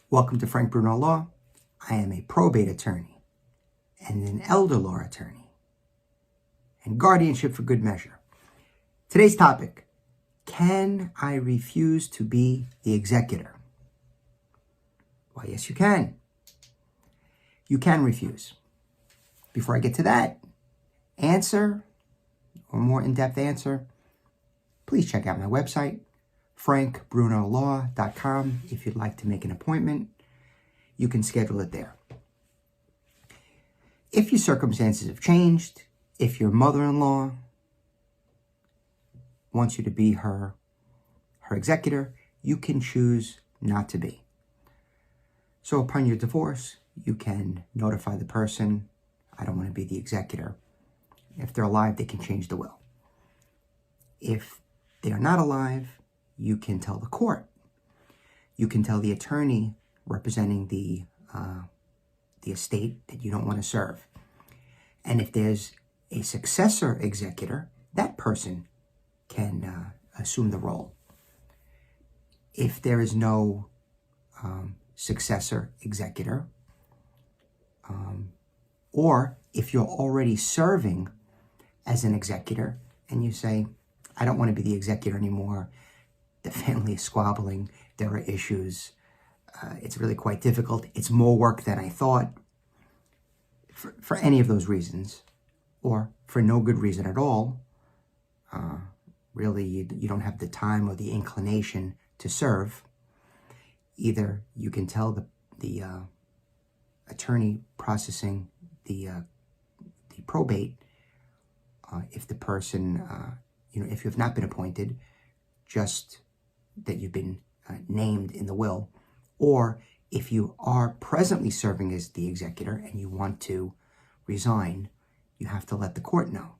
Welcome to Frank Bruno Law. I am a probate attorney and an elder law attorney and guardianship for good measure. Today's topic, can I refuse to be the executor? Why, yes, you can. You can refuse. Before I get to that answer, or more in-depth answer, please check out my website, frankbrunolaw.com. If you'd like to make an appointment, you can schedule it there. If your circumstances have changed, if your mother-in-law wants you to be her executor, you can choose not to be. So upon your divorce, you can notify the person, I don't want to be the executor. If they're alive, they can change the will. If they are not alive, you can tell the court. You can tell the attorney representing the estate that you don't want to serve. And if there's a successor executor, that person can assume the role. If there is no successor executor, or if you're already serving as an executor and you say, I don't want to be the executor anymore, the family is squabbling, there are issues, it's really quite difficult, it's more work than I thought, for any of those reasons, or for no good reason at all, really you don't have the time or the inclination to serve, either you can tell the attorney processing the probate, if the person, if you have not been appointed, just that you've been named in the will, or if you are presently serving as the executor and you want to resign, you have to let the court know.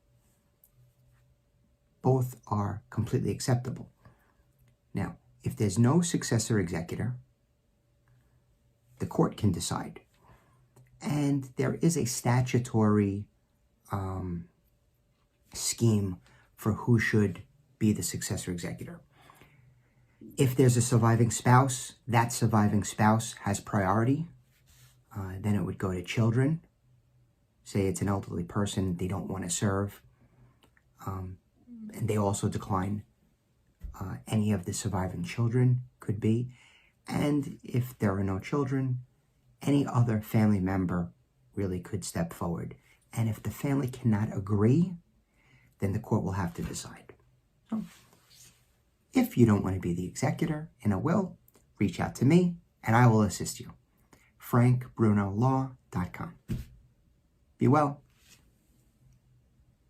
Both are completely acceptable. Now, if there's no successor executor, the court can decide. And there is a statutory scheme for who should be the successor executor. If there's a surviving spouse, that surviving spouse has priority. Then it would go to children. Say it's an elderly person, they don't want to serve. And they also decline. Any of the surviving children could be. And if there are no children, any other family member really could step forward. And if the family cannot agree, then the court will have to decide. So, if you don't want to be the executor in a will, reach out to me and I will assist you. frankbrunolaw.com. Be well.